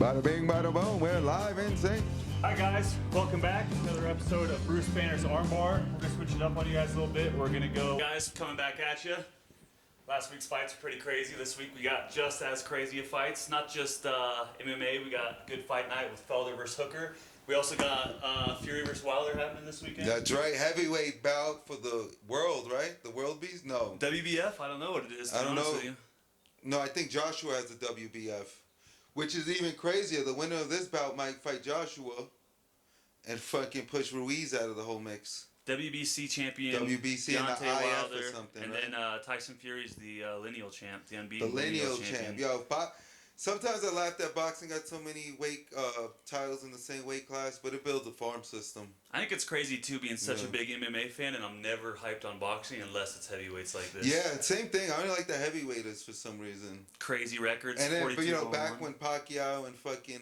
Bada bing, bada boom, we're live and sync. Hi guys, welcome back. Another episode of Bruce Banner's Armbar. We're gonna switch it up on you guys a little bit. We're gonna go. Guys, coming back at you. Last week's fights were pretty crazy. This week we got just as crazy of fights. Not just MMA, we got good fight night with Felder versus Hooker. We also got Fury versus Wilder happening this weekend. That's right, heavyweight bout for the world, right? The world beast? No. WBF? I don't know what it is. I don't know. No, I think Joshua has the WBF, which is even crazier. The winner of this bout might fight Joshua and fucking push Reyes out of the whole mix. WBC champion. WBC and the IF Wilder, or something, and right? then Tyson Fury's the lineal champ, the unbeaten The lineal champion. champ. Yo, sometimes I laugh that boxing got so many weight titles in the same weight class, but it builds a farm system. I think it's crazy too, being such a big MMA fan, and I'm never hyped on boxing unless it's heavyweights like this. Yeah, same thing. I only like the heavyweights for some reason. Crazy records. And then, but you know, back when Pacquiao and fucking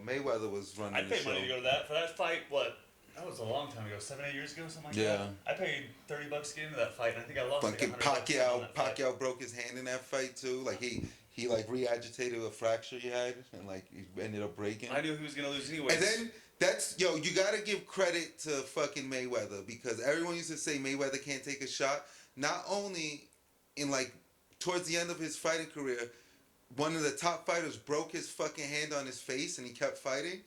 Mayweather was running I'd the pay show. money to go to that. For that fight, what? That was a long time ago, 7, 8 years ago, something like that. I paid $30 to get into that fight, and I think I lost Fucking like $100 on that fight. Pacquiao broke his hand in that fight too. Like he like re-agitated a fracture he had, and like he ended up breaking. I knew he was gonna lose anyways. And then you gotta give credit to fucking Mayweather, because everyone used to say Mayweather can't take a shot. Not only in like towards the end of his fighting career, one of the top fighters broke his fucking hand on his face and he kept fighting.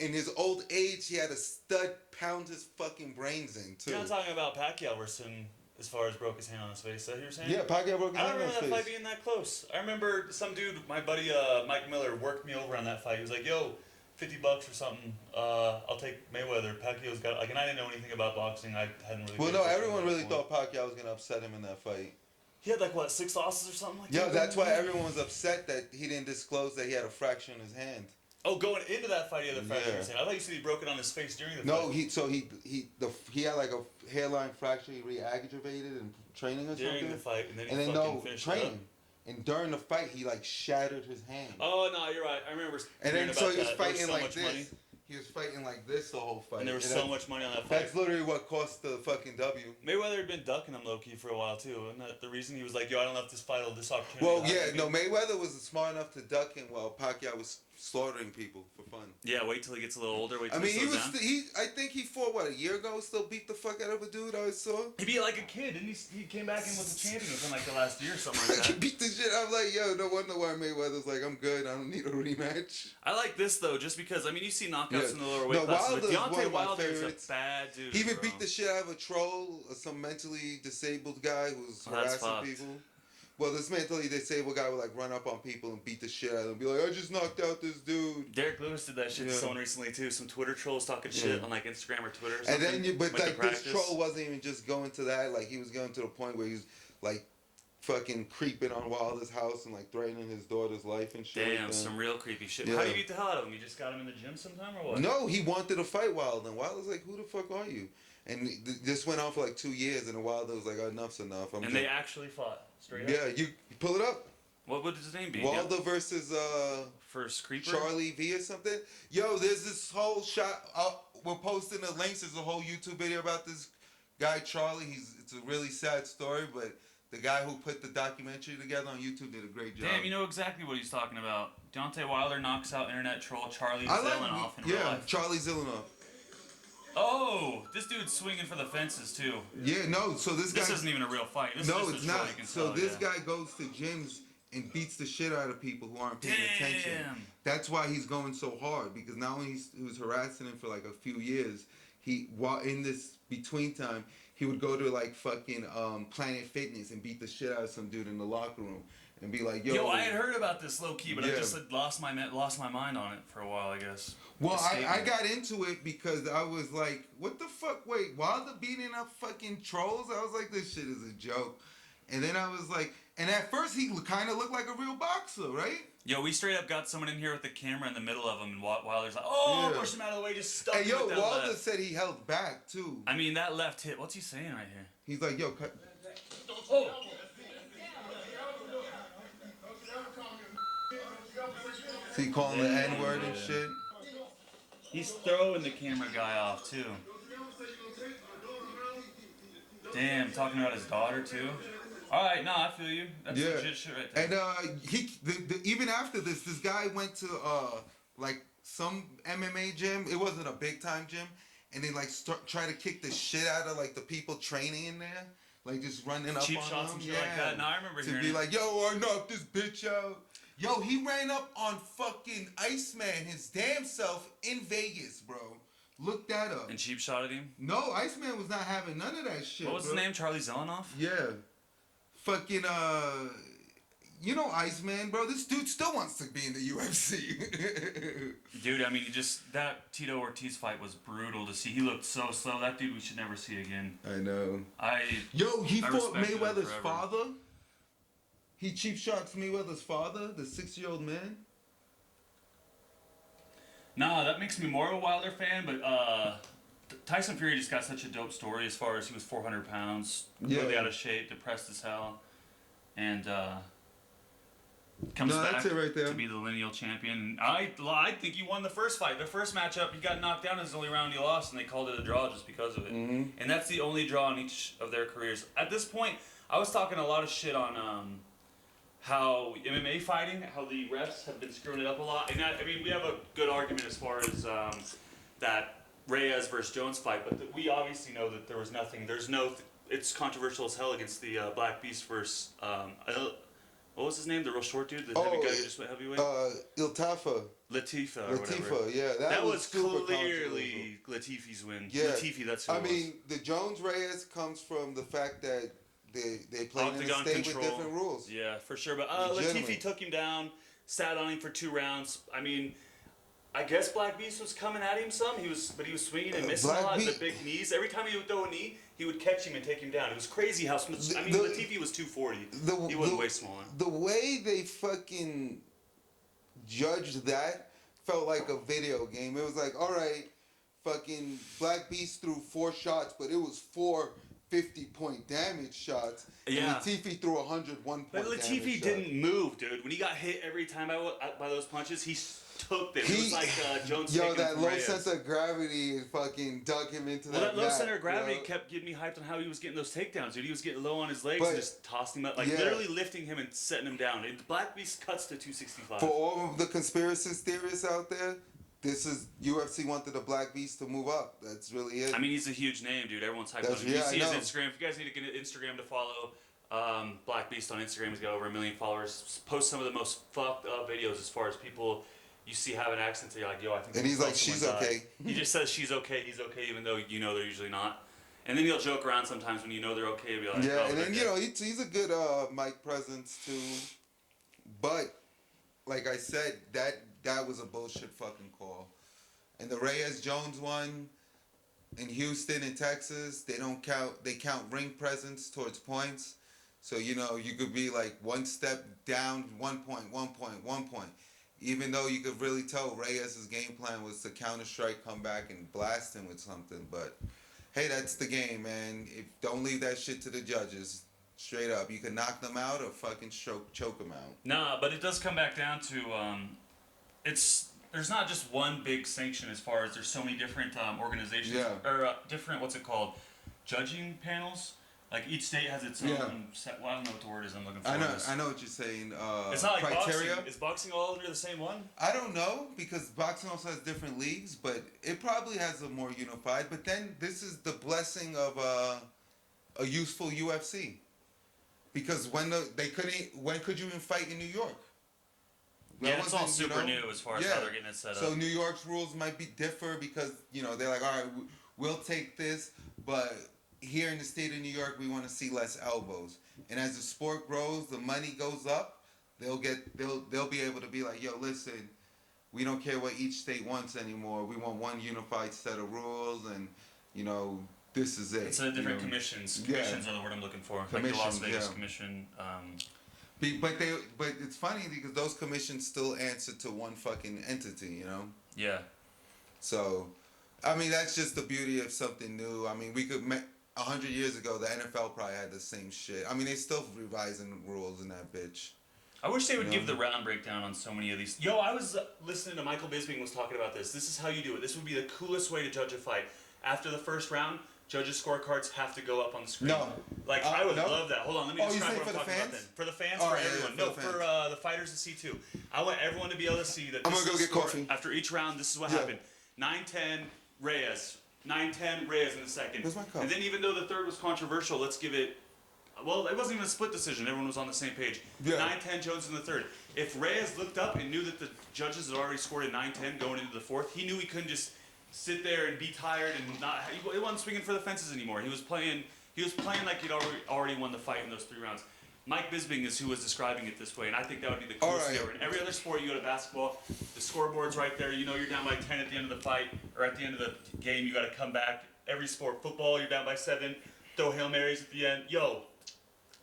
In his old age, he had a stud pound his fucking brains in too. You're not talking about Pacquiao versus him as far as broke his hand on his face. Is that what you're saying? Yeah, Pacquiao broke his I hand don't on his remember that face. fight being that close. I remember some dude, my buddy Mike Miller, worked me over on that fight. He was like, "Yo, $50 or something. I'll take Mayweather. Pacquiao's got like," and I didn't know anything about boxing. I hadn't really. Well, no, everyone really thought Pacquiao was gonna upset him in that fight. He had like what, 6 losses or something like that. Yeah, that's why everyone was upset that he didn't disclose that he had a fracture in his hand. Oh, going into that fight, he had a fracture in his hand. I thought you said he broke it on his face during the fight. No, he had like a hairline fracture. He re-aggravated in training or something. During the fight, and then he fucking finished it up. And during the fight, he like shattered his hand. Oh no, you're right. I remember. And then so he was that. fighting so like this. Money. He was fighting like this the whole fight. And there was so much money on that fight. That's literally what cost the fucking W. Mayweather had been ducking him low-key for a while too. Isn't that the reason he was like, "Yo, I don't know if this fight will this opportunity." Well, yeah, no, Mayweather was smart enough to duck him while Pacquiao was slaughtering people for fun. Yeah, wait till he gets a little older. Wait I till mean, he I think he fought a year ago. Still beat the fuck out of a dude I saw. He beat like a kid, and he came back and was a champion within like the last year or something like that. He beat the shit. I'm like, yo, no wonder why Mayweather's like, I'm good. I don't need a rematch. I like this though, just because I mean, you see knockouts in the lower weight No, classes. Wilder's one Deontay of my Wilder is a favorites. bad dude. He even beat the shit out of a troll, some mentally disabled guy who's harassing people. Well, this mentally disabled guy would like run up on people and beat the shit out of them. Be like, I just knocked out this dude. Derek Lewis did that shit to someone recently too. Some Twitter trolls talking shit on like Instagram or Twitter or something. And then, but like this troll wasn't even just going to that. Like he was going to the point where he was like fucking creeping on Wilder's house and like threatening his daughter's life and shit. Damn, some real creepy shit. Yeah. How do you beat the hell out of him? You just got him in the gym sometime or what? No, he wanted to fight Wilder. And Wilder's like, who the fuck are you? And this went on for like 2 years, and Wilder was like, enough's enough. They actually fought straight up? Yeah, you pull it up. What would his name be? Wilder versus First Creeper? Charlie V or something. Yo, there's this whole shot. We're posting the links. There's a whole YouTube video about this guy Charlie. It's a really sad story, but the guy who put the documentary together on YouTube did a great job. Damn, you know exactly what he's talking about. Deontay Wilder knocks out internet troll Charlie Zelenoff in real life. Charlie Zelenoff. Oh, this dude's swinging for the fences too. Yeah, no. So this isn't even a real fight. This no, is it's not. So this guy goes to gyms and beats the shit out of people who aren't paying attention. That's why he's going so hard, because not only he was harassing him for like a few years, while in this between time, he would go to like fucking Planet Fitness and beat the shit out of some dude in the locker room and be like, yo, I had heard about this low key, but I just lost my mind on it for a while, I guess. Well, I got into it because I was like, what the fuck? Wait, Wilder beating up fucking trolls? I was like, this shit is a joke. And then I was like, and at first he kind of looked like a real boxer, right? Yo, we straight up got someone in here with the camera in the middle of him, and Wilder's like, push him out of the way, just stuck him with that Wilder left. said he held back, too. I mean, that left hit, what's he saying right here? He's like, yo, cut. Oh! Is he calling the N-word and shit? He's throwing the camera guy off, too. Damn, talking about his daughter, too? All right, no, I feel you. That's legit shit right there. And even after this guy went to like some MMA gym. It wasn't a big time gym, and they like try to kick the shit out of like the people training in there, like just running up cheap on shots them. and shit like that. No, I remember to hearing be it. like, yo, or knock this bitch out. Yo, he ran up on fucking Iceman, his damn self, in Vegas, bro. Look that up. And cheap shot at him? No, Iceman was not having none of that shit. What was his name? Charlie Zelenoff? Yeah. Fucking, you know Iceman, bro. This dude still wants to be in the UFC. Dude, I mean, that Tito Ortiz fight was brutal to see. He looked so slow. That dude we should never see again. I know. He I fought respected him Mayweather's forever. father. He cheap shots Mayweather's father, the 6-year-old man. Nah, that makes me more of a Wilder fan, but Tyson Fury just got such a dope story as far as he was 400 pounds, completely out of shape, depressed as hell, and comes back that's it right there. to be the lineal champion. I think he won the first fight. The first matchup, he got knocked down in his only round he lost, and they called it a draw just because of it. Mm-hmm. And that's the only draw in each of their careers. At this point, I was talking a lot of shit on how MMA fighting, how the refs have been screwing it up a lot. And I mean, we have a good argument as far as that Reyes versus Jones fight, but we obviously know that there was nothing. It's controversial as hell against the Black Beast versus what was his name? The real short dude, the heavy guy who just went heavyweight. Iltafa. Latifa or whatever. Latifa, yeah, that was super clearly Latifi's win. Yeah, Latifi, that's who it was. I mean, the Jones Reyes comes from the fact that they play in a Octagon state control. with different rules. Yeah, for sure. But Legitimately. Latifi took him down, sat on him for 2 rounds. I mean, I guess Black Beast was coming at him some. He was swinging and missing a lot. The big knees. Every time he would throw a knee, he would catch him and take him down. It was crazy how smooth. I mean, Latifi was 240. He wasn't way smaller. The way they fucking judged that felt like a video game. It was like, all right, fucking Black Beast threw 4 shots, but it was 4 50-point damage shots. Yeah. And Latifi threw 101 But Latifi didn't move, dude. When he got hit every time by those punches, he took them. It was like Jones taking that from low Reyes. sense of gravity fucking dug him into Well, that low mat, center of gravity you know? kept getting me hyped on how he was getting those takedowns, dude. He was getting low on his legs But- and just tossing him up, like literally lifting him and setting him down. Black Beast cuts to 265. For all of the conspiracy theorists out there, this is UFC wanted the Black Beast to move up. That's really it. I mean, he's a huge name, dude. Everyone's hyped on him. You see his Instagram. If you guys need to get an Instagram to follow, Black Beast on Instagram. He's got over 1 million followers. Posts some of the most fucked up videos as far as people you see having accents. You're like, yo, I think. And he's like, she's okay. He just says she's okay. He's okay, even though you know they're usually not. And then he'll joke around sometimes when you know they're okay. Be like, yeah, oh, and then they're he's a good mic presence too. But like I said, that was a bullshit fucking call. And the Reyes Jones one in Houston and Texas, they count ring presence towards points. So you could be like 1 step down, 1 point, 1 point, 1 point. Even though you could really tell Reyes' game plan was to counter strike, come back and blast him with something. But hey, that's the game, man. Don't leave that shit to the judges. Straight up, you can knock them out or fucking choke them out. Nah, but it does come back down to there's not just one big sanction as far as there's so many different organizations or different judging panels. Like each state has its own set. Well, I don't know what the word is I'm looking for. I know what you're saying. It's not like criteria. boxing. Is boxing all under the same one? I don't know because boxing also has different leagues, but it probably has a more unified. But then this is the blessing of a useful UFC. Because when could you even fight in New York? Yeah, it's all super new as far as how they're getting it set up. So New York's rules might be differ because they're like, all right, we'll take this, but here in the state of New York, we want to see less elbows. And as the sport grows, the money goes up. They'll be able to be like, yo, listen, we don't care what each state wants anymore. We want one unified set of rules, and this is it. It's different commissions. Commissions are the word I'm looking for. Like the Las Vegas Commission. But it's funny because those commissions still answer to one fucking entity, Yeah. So, I mean, that's just the beauty of something new. I mean, 100 years ago, the NFL probably had the same shit. I mean, they still revising rules in that bitch. I wish they would give the round breakdown on so many of these. Yo, I was listening to Michael Bisping was talking about this. This is how you do it. This would be the coolest way to judge a fight. After the first round, judges' scorecards have to go up on the screen. No. Like, I would love that. Hold on, let me you describe say what for I'm the talking about fans? then. For the fans, Oh, for yeah, everyone. for No, the fans. for the fighters to see too. I want everyone to be able to see that I'm this gonna go is the get score. coffee. After each round, this is what Yeah. happened. 9-10, Reyes. 9-10, Reyes in the second. Where's my cup? And then even though the third was controversial, let's give it... Well, it wasn't even a split decision. Everyone was on the same page. Yeah. 9-10, Jones in the third. If Reyes looked up and knew that the judges had already scored a 9-10 going into the fourth, he knew he couldn't just sit there and be tired and not... He wasn't swinging for the fences anymore. He was playing like he'd already won the fight in those 3 rounds. Mike Bisping is who was describing it this way, and I think that would be the coolest thing ever. In every other sport, you go to basketball, the scoreboard's right there. You know you're down by 10 at the end of the fight, or at the end of the game, you got to come back. Every sport, football, you're down by 7, throw Hail Marys at the end. Yo,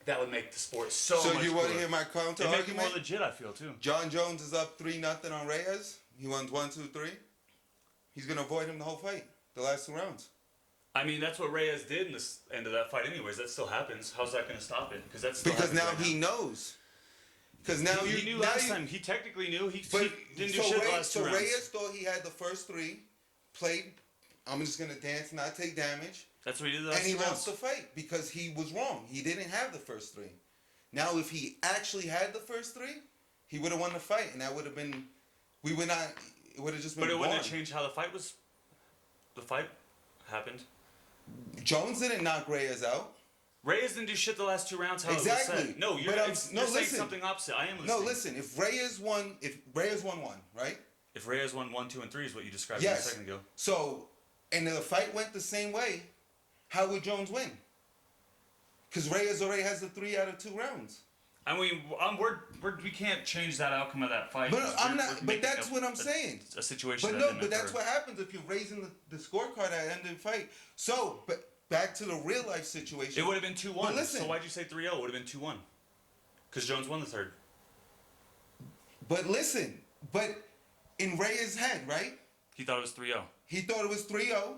that would make the sport so much So you want to cooler. hear my counter It'd make it argument? more legit, I feel, too. John Jones is up 3-0 on Reyes. He won 1, 2, 3. He's gonna avoid him the whole fight, the last 2 rounds. I mean, that's what Reyes did in the end of that fight anyways. That still happens. How's that going to stop it? Because now he knows. Because now he knew last time. He technically knew. He didn't do shit the last 2 rounds. So Reyes thought he had the first 3, played, I'm just going to dance, not take damage. That's what he did the last 2 And he rounds. lost the fight because he was wrong. He didn't have the first 3. Now, if he actually had the first 3, he would have won the fight. And that would have been, we would not, it would have just been But it wouldn't boring. have changed how the fight was. The fight happened. Jones didn't knock Reyes out. Reyes didn't do shit the last 2 rounds. How Exactly. It was said. No, you're saying listen. something opposite. I am listening. No, listen. If Reyes won 1, right? If Reyes won 1, 2, and 3 is what you described Yes. a second ago. So, and the fight went the same way, how would Jones win? Because Reyes already has the 3 out of 2 rounds. I mean, we can't change that outcome of that fight. But We're But that's what I'm a, saying. A situation. But that no, didn't but that's occur. what happens if you're raising the scorecard at the end of the fight. So, but back to the real life situation. It would have been 2-1. But listen. So why'd you say 3-0? It would have been 2-1. Because Jones won the third. But listen, in Reyes' head, right? He thought it was 3-0. He thought it was 3-0.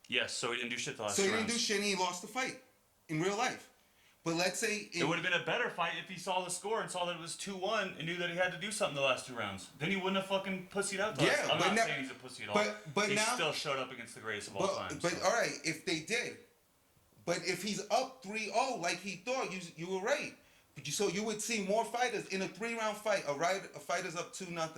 Yes, so he didn't do shit the last So 2 he rounds. didn't do shit and he lost the fight in real life. But let's say It would have been a better fight if he saw the score and saw that it was 2-1 and knew that he had to do something the last 2 rounds. Then he wouldn't have fucking pussied out. I'm not saying he's a pussy at all. But he now, still showed up against the greatest of all time. But all right, if they did, but if he's up 3-0 like he thought, you were right. But so you would see more fighters in a 3-round fight. A fighter's up 2-0.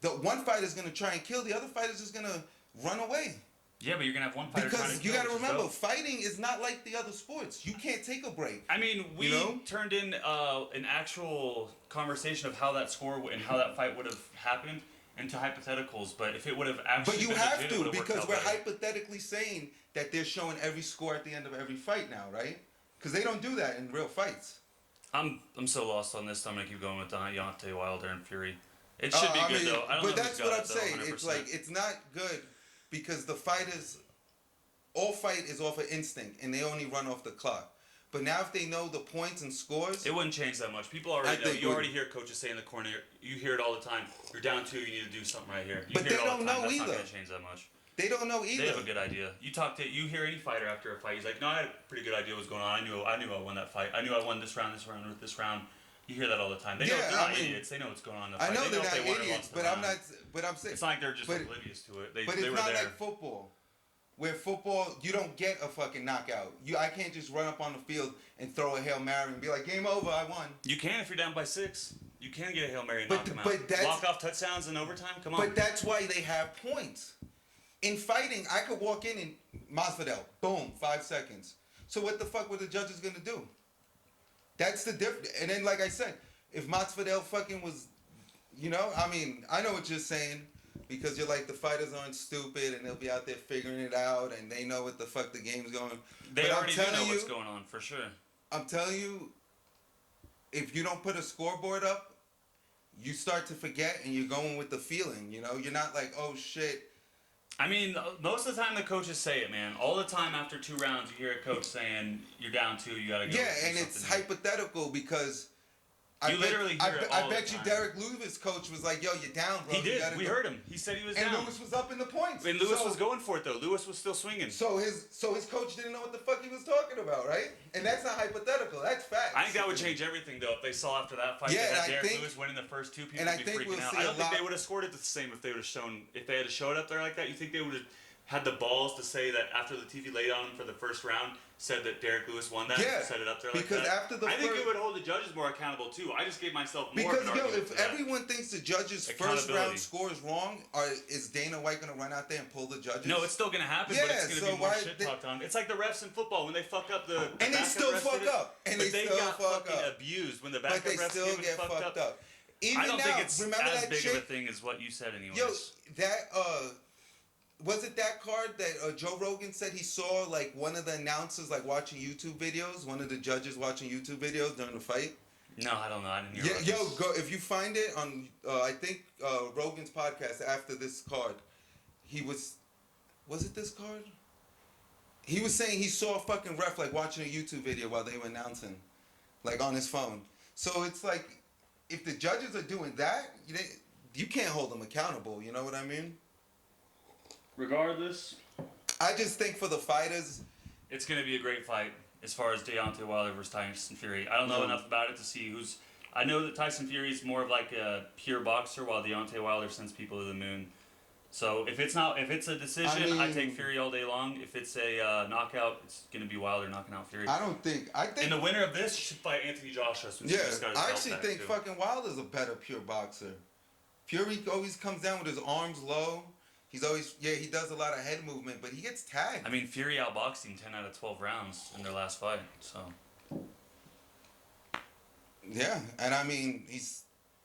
The one fighter's gonna try and kill. The other fighter's just gonna run away. Yeah, but you're gonna have one fighter trying to Because kill, you got to which is remember, dope. fighting is not like the other sports. You can't take a break. I mean, we turned in an actual conversation of how that score and how that fight would have happened into hypotheticals. But if it would have actually But you been have legit, it to would have worked because out we're better. hypothetically saying that they're showing every score at the end of every fight now, right? Because they don't do that in real fights. I'm so lost on this. I'm gonna keep going with Deontay Wilder and Fury. It should be good though. I don't but know that's who's what got I'm it, though, saying. 100%. It's like it's not good because the fighters, all fight is off of instinct and they only run off the clock. But now if they know the points and scores, it wouldn't change that much. People already know. You already hear coaches say in the corner. You hear it all the time. You're down 2. You need to do something right here. You But hear they it all don't the time. know That's not either. gonna change that much. they don't know either. They have a good idea. You hear any fighter after a fight. He's like, no, I had a pretty good idea what was going on. I knew I won that fight. I knew I won this round, this round. You hear that all the time. They know they're not idiots. They know what's going on in the fight. I know they they're if not they won or idiots, lost the but round. I'm not. But I'm saying It's not like they're just but- oblivious to it. They But were it's not there. like football, where football you don't get a fucking knockout. I can't just run up on the field and throw a Hail Mary and be like, game over, I won. You can if you're down by 6. You can get a Hail Mary and But- knock them out. but that's- Walk off touchdowns in overtime. Come on. But that's why they have points. In fighting, I could walk in and Masvidal, boom, 5 seconds. So what the fuck were the judges gonna do? That's the difference. And then, like I said, if Masvidal fucking was, I mean, I know what you're saying because you're like the fighters aren't stupid and they'll be out there figuring it out and they know what the fuck the game's going. They But already do know what's going on for sure. I'm telling you, if you don't put a scoreboard up, you start to forget and you're going with the feeling. You're not like, oh shit. I mean, most of the time the coaches say it, man. All the time after 2 rounds, you hear a coach saying, "You're down 2, you gotta go." Yeah, and it's hypothetical because I bet you Derek Lewis' coach was like, "Yo, you're down, bro." He did. We heard him. He said he was and down. Lewis was up in the points. And Lewis was going for it though. Lewis was still swinging. So his coach didn't know what the fuck he was talking about, right? And that's not hypothetical. That's fact. I think that would change everything though if they saw after that fight that Derek Lewis winning the first 2. People would be freaking out. I don't think they would have scored it the same if they would have shown. If they had to show it up there like that, you think they would have had the balls to say that after the TV laid on him for the first round, said that Derek Lewis won that, Yeah, set it up there like because that. after the I think it would hold the judges more accountable too. I just gave myself more because of an argument if for that. everyone thinks the judges' first Accountability. round score is wrong, is Dana White gonna run out there and pull the judges? No, it's still gonna happen, but it's gonna be more shit talked on. It's like the refs in football when they fuck up the and they still refs fuck did it, up, and but they still got fuck fucking up. abused when the But backup they refs still came and get fucked up. Even I don't now, think it's remember as that big chick? of a thing as what you said, anyways. Yo, that was it that card that Joe Rogan said he saw like one of the announcers like watching YouTube videos, one of the judges watching YouTube videos during the fight? No, I don't know. I didn't hear about Yo, this. go if you find it on I think Rogan's podcast after this card. He was it this card? He was saying he saw a fucking ref like watching a YouTube video while they were announcing, like on his phone. So it's like, if the judges are doing that, you can't hold them accountable. You know what I mean? Regardless, I just think for the fighters, it's going to be a great fight as far as Deontay Wilder versus Tyson Fury. I don't know enough about it to see who's... I know that Tyson Fury is more of like a pure boxer, while Deontay Wilder sends people to the moon. So if it's a decision, I take Fury all day long. If it's a knockout, it's going to be Wilder knocking out Fury. I think... And the winner of this should fight Anthony Joshua. Yeah, I actually think fucking Wilder's a better pure boxer. Fury always comes down with his arms low. He's always, he does a lot of head movement, but he gets tagged. I mean, Fury outboxed him 10 out of 12 rounds in their last fight, so. Yeah, and I mean, he's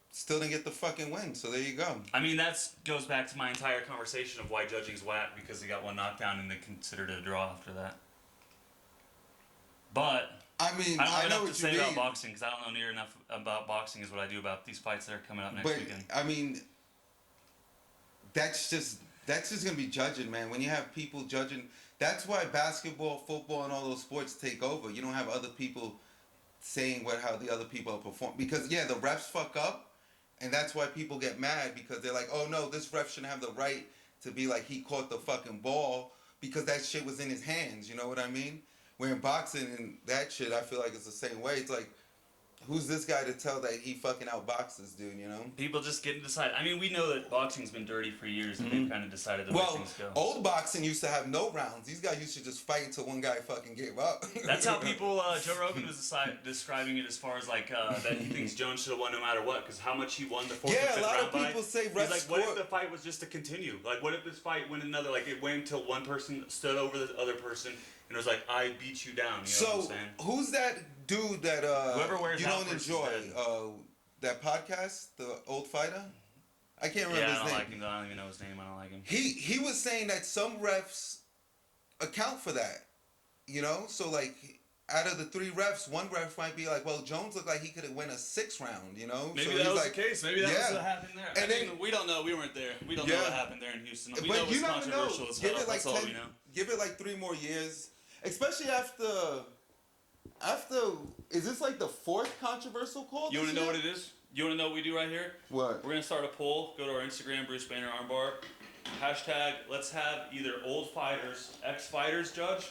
still didn't get the fucking win, so there you go. I mean, that goes back to my entire conversation of why judging's whack, because he got one knockdown and they considered it a draw after that. But I mean, I don't have know enough what to say you about mean. boxing, because I don't know near enough about boxing as what I do about these fights that are coming up next weekend. I mean, that's just gonna be judging, man. When you have people judging, that's why basketball, football, and all those sports take over. You don't have other people saying how the other people are performing, because the refs fuck up, and that's why people get mad, because they're like, oh no, this ref shouldn't have the right to be like, he caught the fucking ball because that shit was in his hands. You know what I mean? Where in boxing and that shit, I feel like it's the same way. It's like, who's this guy to tell that he fucking outboxes, dude, you know? People just get to decide. I mean, we know that boxing's been dirty for years, and they've kind of decided the way things go. Old boxing used to have no rounds. These guys used to just fight until one guy fucking gave up. That's how people, Joe Rogan was describing it as far as like, that he thinks Jones should have won no matter what, because how much he won the fourth and fifth round. Yeah, a lot of people say refs he's like, what if the fight was just to continue? Like, what if this fight went another, like it went until one person stood over the other person, and it was like, I beat you down, you know what I'm saying? Who's that dude that Whoever wears you out don't versus enjoy? dead. That podcast, the old fighter? I can't remember his name. I don't like him, though. I don't even know his name. I don't like him. He was saying that some refs account for that, you know? So, like, out of the 3 refs, one ref might be like, well, Jones looked like he could have won a 6th round, you know? Maybe so that was like, the case. Maybe that was what happened there. And I mean, we don't know. We weren't there. We don't know what happened there in Houston. We but know it was you never know. controversial as hell. That's all we know. Give it like 3 more years. Especially after, is this like the 4th controversial call? You want to know what it is? You want to know what we do right here? What? We're going to start a poll. Go to our Instagram, BruceBannersArmbar. Hashtag, let's have either old fighters, ex-fighters judge,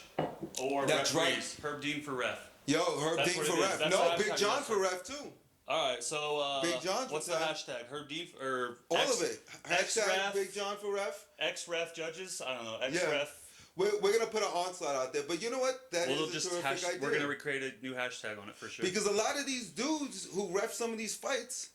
or That's referees. Herb Dean for ref. Yo, Herb Dean for ref. No, Big John for ref too. All right, so Big John what's the hashtag? Herb Dean or all of it. Hashtag Big John for ref. Ex-ref judges. I don't know. Ex-ref. We're gonna put an onslaught out there, but you know what? That is a terrific idea. We're gonna recreate a new hashtag on it for sure. Because a lot of these dudes who ref some of these fights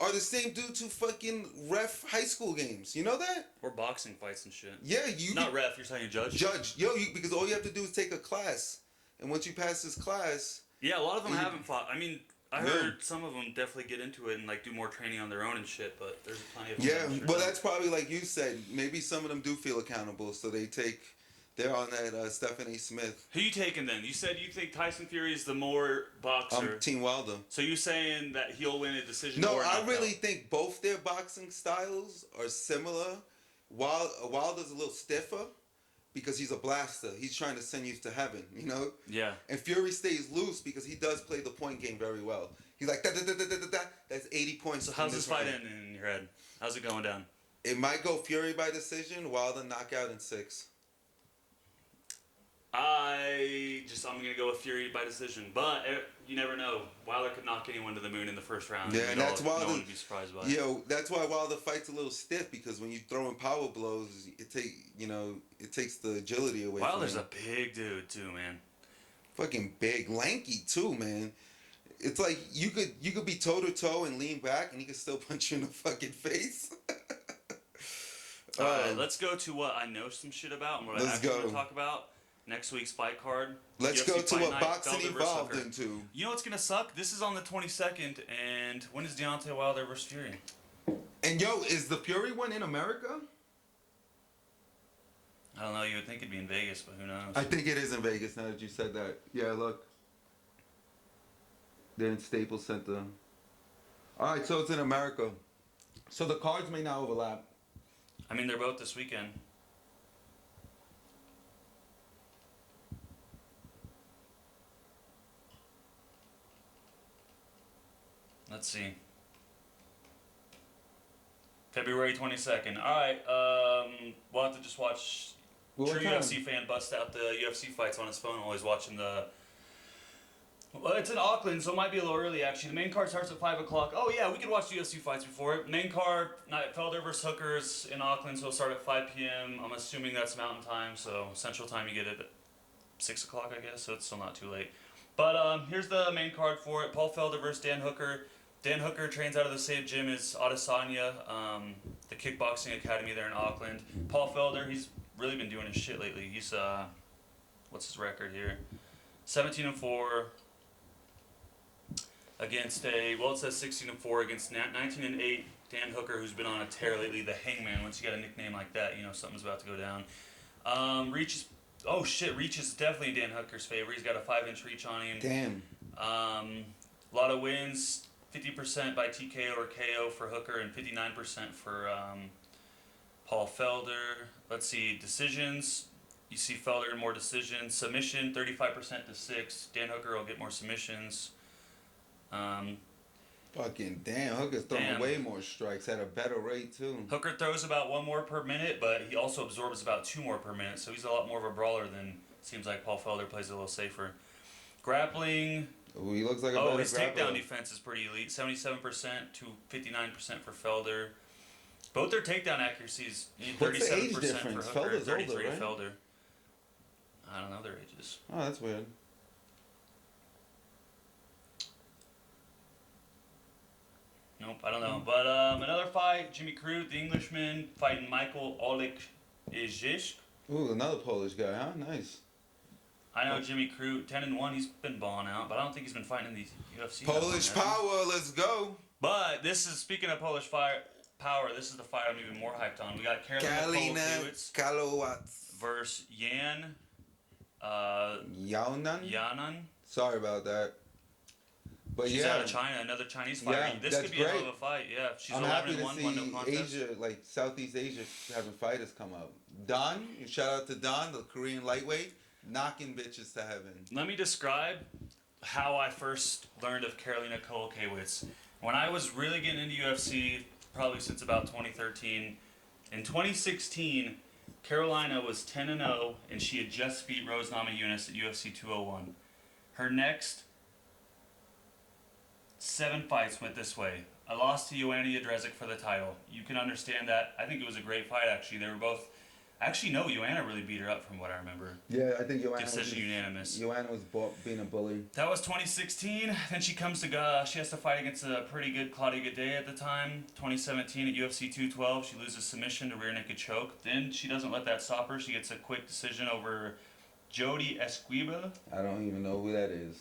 are the same dudes who fucking ref high school games. You know that? Or boxing fights and shit. Yeah, not ref. You're saying judge. Judge, because all you have to do is take a class, and once you pass this class, a lot of them haven't fought. I mean, I heard some of them definitely get into it and like do more training on their own and shit. But there's plenty of them. Yeah, well, that's probably like you said. Maybe some of them do feel accountable, so they're on that Stephanie Smith. Who you taking then? You said you think Tyson Fury is the more boxer. Team Wilder. So you saying that he'll win a decision? No, I really think both their boxing styles are similar. Wilder's a little stiffer because he's a blaster. He's trying to send you to heaven, you know? Yeah. And Fury stays loose because he does play the point game very well. He's like, da-da-da-da-da-da. That's 80 points. So how's this fight ending in your head? How's it going down? It might go Fury by decision, Wilder knockout in 6. I'm gonna go with Fury by decision, but you never know. Wilder could knock anyone to the moon in the first round. Yeah, and that's why no one would be surprised by it. Yo, that's why Wilder fight's a little stiff because when you throw in power blows, it takes the agility away. Wilder's from a big dude too, man. fucking big, lanky too, man. It's like you could be toe to toe and lean back, and he could still punch you in the fucking face. All right, let's go to what I know some shit about and what I actually want to talk about. Next week's fight card. Let's UFC go to Fight what Night, boxing Felder versus evolved Hooker. into. You know what's gonna suck? This is on the 22nd, and when is Deontay Wilder versus Fury? And yo, is the Fury one in America? I don't know. You would think it'd be in Vegas, but who knows? I think it is in Vegas now that you said that. Yeah, look. They're in Staples Center. All right, so it's in America. So the cards may not overlap. I mean, they're both this weekend. Let's see. February 22nd. All right. We'll have to just watch. Well, True UFC fan bust out the UFC fights on his phone. Always watching the. Well, it's in Auckland, so it might be a little early actually. The main card starts at 5 o'clock. Oh yeah, we could watch the UFC fights before it. Main card, Felder versus Hookers in Auckland, so it'll start at 5 p.m. I'm assuming that's Mountain Time, so Central Time you get it at 6 o'clock, I guess. So it's still not too late. But here's the main card for it. Paul Felder versus Dan Hooker. Dan Hooker trains out of the same gym as Adesanya, the kickboxing academy there in Auckland. Paul Felder, he's really been doing his shit lately. He's what's his record here? 17-4 against it says 16-4 against 19-8 Dan Hooker, who's been on a tear lately. The Hangman. Once you got a nickname like that, something's about to go down. Reach is definitely in Dan Hooker's favor. He's got a 5-inch reach on him. Damn. A lot of wins. 50% by TKO or KO for Hooker and 59% for Paul Felder. Let's see, decisions. You see Felder in more decisions. Submission, 35% to 6. Dan Hooker will get more submissions. Fucking damn, Hooker's throwing way more strikes at a better rate too. Hooker throws about 1 more per minute, but he also absorbs about 2 more per minute, so he's a lot more of a brawler than seems like Paul Felder plays a little safer. Grappling. Ooh, he looks like a better his grappler. takedown defense is pretty elite. 77% to 59% for Felder. Both their takedown accuracies, 37% for Hooker, Felder's 33 older, right? Felder. I don't know their ages. Oh, that's weird. Nope, I don't know. But another fight, Jimmy Crute, the Englishman, fighting Michael Oleksiejczuk. Ooh, another Polish guy, huh? Nice. I know Jimmy Crute, 10-1. He's been balling out, but I don't think he's been fighting in the UFC. Polish power, let's go. But this is, speaking of Polish power, this is the fight I'm even more hyped on. We got Karolina Kowalkiewicz versus Yan Yanan. Sorry about that. But she's out of China, another Chinese fighter. Yeah, this could be a hell of a fight. Yeah, she's 11-1, won no contest. Asia, like Southeast Asia, having fighters come up. Don, shout out to Don, the Korean lightweight, knocking bitches to heaven. Let me describe how I first learned of Karolina Kowalkiewicz. When I was really getting into UFC, probably since about 2013, in 2016, Carolina was 10-0, and she had just beat Rose Namajunas at UFC 201. Her next 7 fights went this way. I lost to Joanna Jędrzejczyk for the title. You can understand that. I think it was a great fight, actually. They were both... Actually, no, Joanna really beat her up from what I remember. Yeah, I think Joanna Decision unanimous. Joanna was being a bully. That was 2016. Then she comes to... she has to fight against a pretty good Claudia Gadelha at the time. 2017 at UFC 212. She loses submission to rear naked choke. Then she doesn't let that stop her. She gets a quick decision over Jodie Esquivel. I don't even know who that is.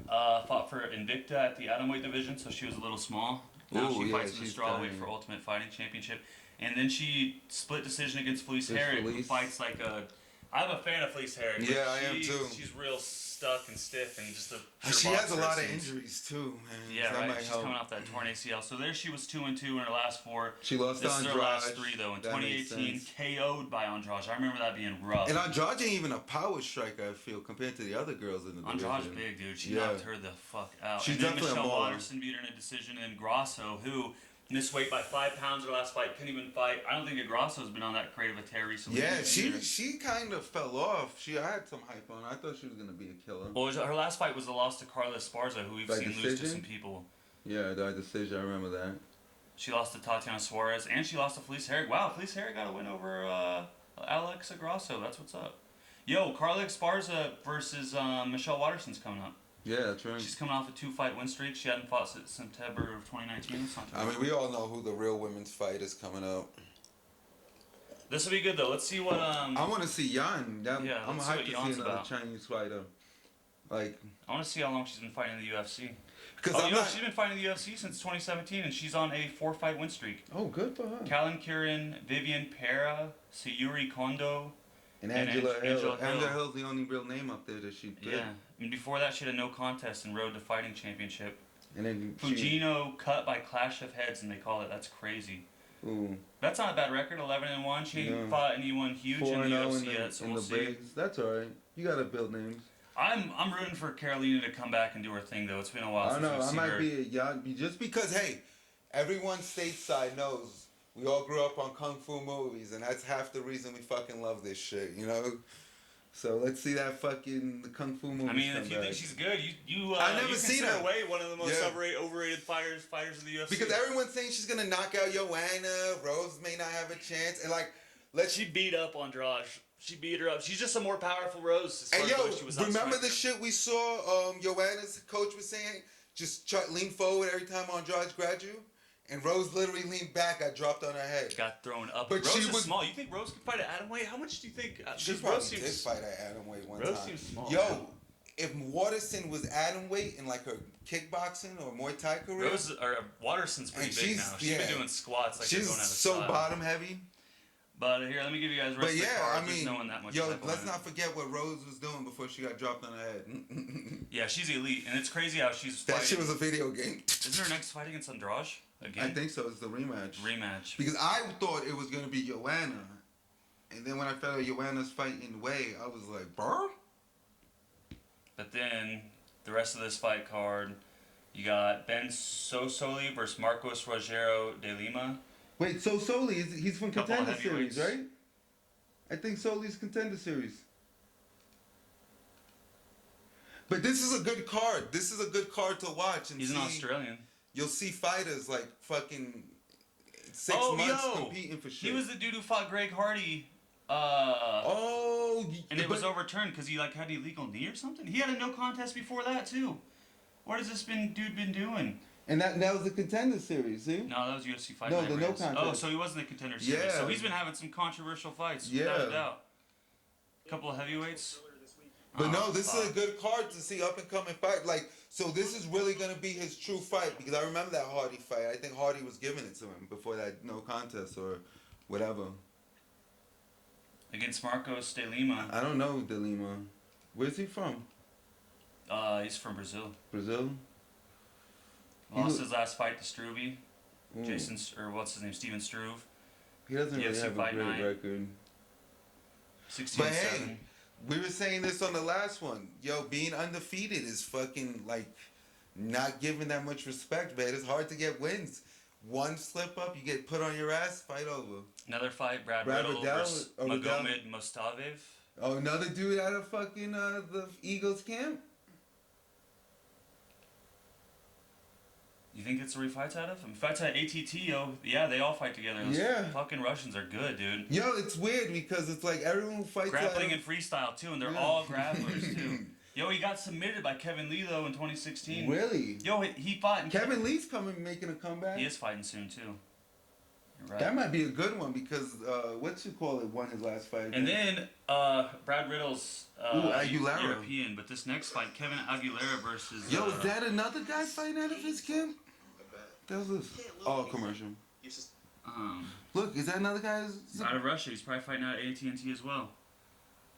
Fought for Invicta at the atomweight division, so she was a little small. Now she fights in the strawweight for Ultimate Fighting Championship. And then she split decision against Felice Herrig, who fights like a... I'm a fan of Felice Herrig. Yeah, I am too. She's real stuck and stiff and just a... She has a lot of injuries too, man. Yeah, right. She's coming off that torn ACL. So there she was 2-2 in her last 4. She lost to Andrade. This is her last 3 though. In 2018, KO'd by Andrade. I remember that being rough. And Andrade ain't even a power striker, I feel, compared to the other girls in the division. Andrade's big, dude. She knocked her the fuck out. She's and then definitely Michelle a mauler. Waterson beat her in a decision, and then Grasso, who Missed weight by 5 pounds her last fight. Couldn't even fight. I don't think Agrasso's been on that great of a tear recently. Yeah, she kind of fell off. I had some hype on her. I thought she was gonna be a killer. Well, her last fight was a loss to Carla Esparza, who we've By seen lose to decision? some people. Yeah, that decision. I remember that. She lost to Tatiana Suarez, and she lost to Felice Herrig. Wow, Felice Herrig got a win over Alex Agrasso. That's what's up. Yo, Carla Esparza versus Michelle Watterson's coming up. Yeah, that's right. She's coming off a 2-fight win streak. She hadn't fought since September of 2019. That's not too I bad. mean, we all know who the real women's fight is coming up. This will be good though. Let's see what I want to see Yan. Yeah, I'm let's see hyped what to Yan's see another about. Chinese fighter. Like, I want to see how long she's been fighting in the UFC. because She's been fighting in the UFC since 2017, and she's on a 4-fight win streak. Oh, good for her. Callan Curran, Vivian Pera, Sayuri Kondo. And And Angela Hill. Angela Hill. Angela Hill's the only real name up there that she did. Yeah. I mean, before that, she had a no contest and Road to Fighting Championship. And then Fujino cut by clash of heads, and they call it. That's crazy. Ooh. That's not a bad record. 11-1. She ain't fought anyone huge in the 4-0 UFC yet, so in we'll the see. breaks. That's alright. You gotta build names. I'm rooting for Carolina to come back and do her thing, though. It's been a while I since know. we've I seen might her. be a young. Just because, hey, everyone stateside knows we all grew up on kung fu movies, and that's half the reason we fucking love this shit, you know? So let's see that fucking the kung fu movie. I mean, if you think she's good, I've never you seen consider her. Way one of the most Yeah. overrated fighters of the UFC. Because everyone's saying she's gonna knock out Joanna. Rose may not have a chance, and like, She beat up Andrade. She beat her up. She's just a more powerful Rose. As far And as yo, though she was remember outside the her. shit we saw? Joanna's coach was saying, just lean forward every time Andrade grabbed you, and Rose literally leaned back, got dropped on her head. Got thrown up. But Rose she is was small. You think Rose could fight at atomweight? How much do you think? She Rose probably seems, did fight at atomweight one Rose time. seems small. Yo, if Watterson was atomweight in like her kickboxing or Muay Thai career, Watterson's pretty And big she's- now. She's yeah. been doing squats like they're she's going out of so style. bottom heavy. But here, let me give you guys the But rest of the yeah, card. I There's mean, no one that much yo, level let's in it. not forget what Rose was doing before she got dropped on her head. Yeah, she's elite, and it's crazy how she's That fighting. shit was a video game. Isn't her next fight against Andrade again? I think so. It's the rematch. Rematch. Because I thought it was gonna be Joanna, and then when I found out Joanna's fighting Way, I was like, "Burr." But then the rest of this fight card, you got Ben Sosoli versus Marcos Rogero de Lima. Wait, so Soli, he's from Couple of Contender Series, heavyweights. right? I think Soli's Contender Series. But this is a good card. This is a good card to watch. And He's see, an Australian. You'll see fighters like fucking 6 Oh, months yo! competing for shit. He was the dude who fought Greg Hardy. And it was overturned because he like had illegal knee or something. He had a no contest before that too. What has this dude been doing? And that was the Contender Series, see? No, that was UFC Fight No, Night the no Brands. contest. Oh, so he wasn't a Contender Series. Yeah. So he's been having some controversial fights, Yeah. without a doubt. Couple of heavyweights. But Oh, no, this fuck. is a good card to see up and coming fight. Like, so this is really gonna be his true fight because I remember that Hardy fight. I think Hardy was giving it to him before that no contest or whatever. Against Marcos de Lima. I don't know De Lima. Where's he from? He's from Brazil. Brazil? Lost his last fight to Struve. Ooh. What's his name? Steven Struve. He doesn't really UFC have a Fight great Night. record. 16-7. But hey, we were saying this on the last one. Yo, being undefeated is fucking like not giving that much respect, man. It's hard to get wins. One slip up, you get put on your ass, fight over. Another fight, Brad Riddle Riddle versus Riddell. Magomed Mustafaev. Oh, another dude out of fucking the Eagles camp? You think it's where he fights out of? He fights at ATT, yo. Yeah, they all fight together. Those Yeah. fucking Russians are good, dude. Yo, it's weird because it's like everyone who fights Grappling out and freestyle, too, and they're Yeah. all grapplers, too. Yo, he got submitted by Kevin Lee, though, in 2016. Really? Yo, he fought in Kevin Lee's coming making a comeback. He is fighting soon, too. You're right. That might be a good one because won his last fight. And then Brad Riddle's Aguilera. European, but this next fight, Kevin Aguilera versus. Yo, is that another guy fighting out of his camp? That was this. Oh, commercial. Look, is that another guy? Out of Russia, he's probably fighting out at AT&T as well.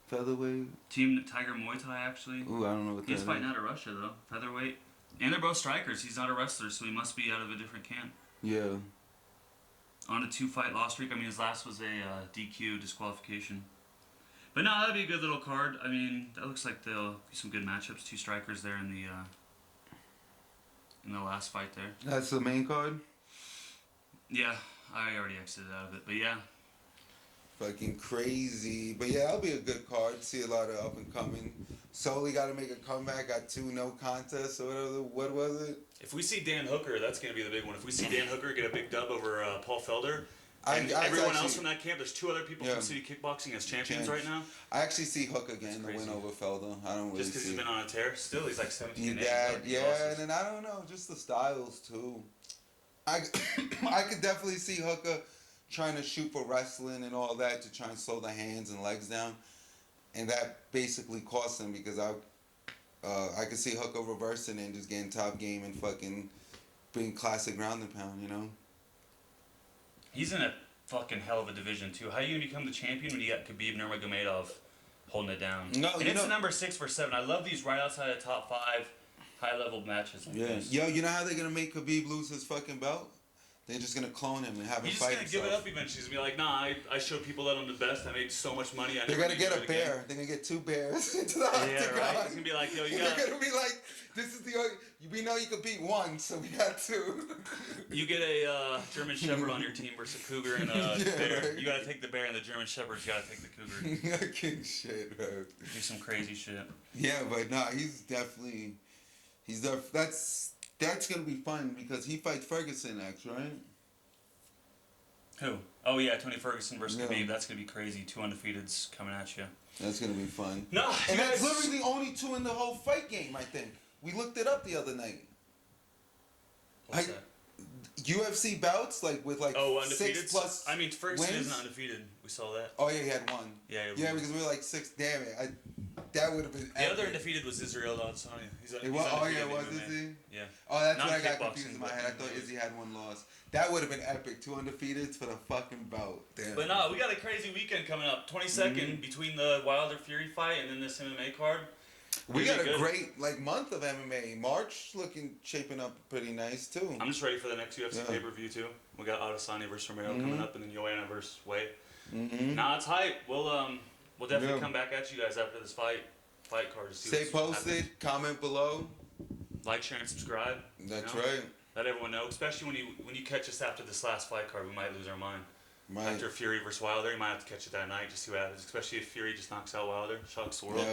Featherweight. Team Tiger Muay Thai, actually. Ooh, I don't know what that He's is. fighting out of Russia, though. Featherweight. And they're both strikers. He's not a wrestler, so he must be out of a different camp. Yeah. On a 2-fight loss streak. I mean, his last was a DQ disqualification. But no, that'd be a good little card. I mean, that looks like there'll be some good matchups. 2 strikers there in the last fight there. That's the main card? Yeah, I already exited out of it, but yeah. Fucking crazy. But yeah, that'll be a good card. See a lot of up and coming. Solely got to make a comeback. Got 2 no contests or whatever. What was it? If we see Dan Hooker, that's going to be the big one. If we see Dan Hooker get a big dub over Paul Felder, and everyone else from that camp, there's 2 other people from City Kickboxing as champions right now. I actually see Hooker getting the win over Felder. I don't really just because he's been on a tear. Still, he's like 17 and 8. Yeah, and I don't know, just the styles too. I could definitely see Hooker trying to shoot for wrestling and all that to try and slow the hands and legs down, and that basically cost him because I could see Hooker reversing and just getting top game and fucking being classic ground and pound, you know. He's in a fucking hell of a division too. How are you gonna become the champion when you got Khabib Nurmagomedov holding it down? No, and it's number 6 for 7. I love these right outside the top 5 high level matches. Like this. Yo, you know how they're gonna make Khabib lose his fucking belt? They're just gonna clone him and have him fight himself. He's just gonna give it up eventually. He's gonna be like, nah, I showed people that I'm the best. I made so much money. They're gonna get a bear. They're gonna get 2 bears into the octagon. Yeah, right. He's gonna be like, yo, you got. They're gonna be like, this is the. We know you could beat 1, so we got 2. You get a German Shepherd on your team versus a cougar and a bear. Right. You gotta take the bear, and the German Shepherd's gotta take the cougar. King shit, bro. Do some crazy shit. Yeah, but nah, he's definitely. That's gonna be fun because he fights Ferguson next, right? Who? Oh yeah, Tony Ferguson versus Khabib. That's gonna be crazy. 2 undefeateds coming at you. That's gonna be fun. No, and that's literally the only 2 in the whole fight game. I think we looked it up the other night. What's that? UFC bouts like with like 6 plus. I mean, Ferguson wins? isn't undefeated. We saw that. Oh yeah, he had 1. Yeah, because we were like 6. Damn it, that would have been. The other undefeated was Israel Adesanya. He's it was. Oh yeah, was Izzy? Yeah. Oh, that's what I got confused in my head. I thought Izzy had 1 loss. That would have been epic. 2 undefeateds for the fucking bout. Damn. But no, we got a crazy weekend coming up. 22nd between the Wilder Fury fight and then this MMA card. We got a great month of MMA. March shaping up pretty nice too. I'm just ready for the next UFC pay-per-view too. We got Adesanya versus Romero coming up, and then Joanna versus Wade. Nah, it's hype. We'll definitely come back at you guys after this fight card to see. Stay posted. Happens. Comment below. Like, share, and subscribe. That's right. Let everyone know, especially when you catch us after this last fight card, we might lose our mind. After Fury versus Wilder, you might have to catch it that night, just see what happens. Especially if Fury just knocks out Wilder, shocks the world.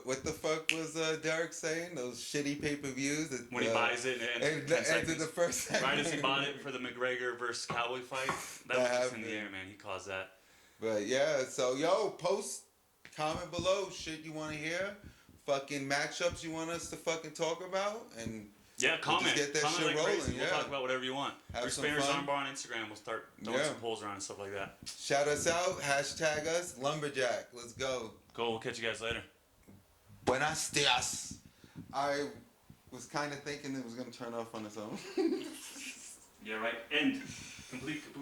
What the fuck was Derek saying? Those shitty pay-per-views. When he buys it and ended the first. Right as he bought it for the McGregor versus Cowboy fight, that was just in the air, man. He caused that. But yeah, so comment below shit you want to hear, fucking matchups you want us to fucking talk about, and. Yeah, comment. Get that comment shit like rolling. Crazy. We'll talk about whatever you want. BruceBannersArmbar on Instagram. We'll start throwing some polls around and stuff like that. Shout us out. Hashtag us. Lumberjack. Let's go. Cool. We'll catch you guys later. Buenos dias. I was kind of thinking it was going to turn off on its own. Yeah, right. End. Complete.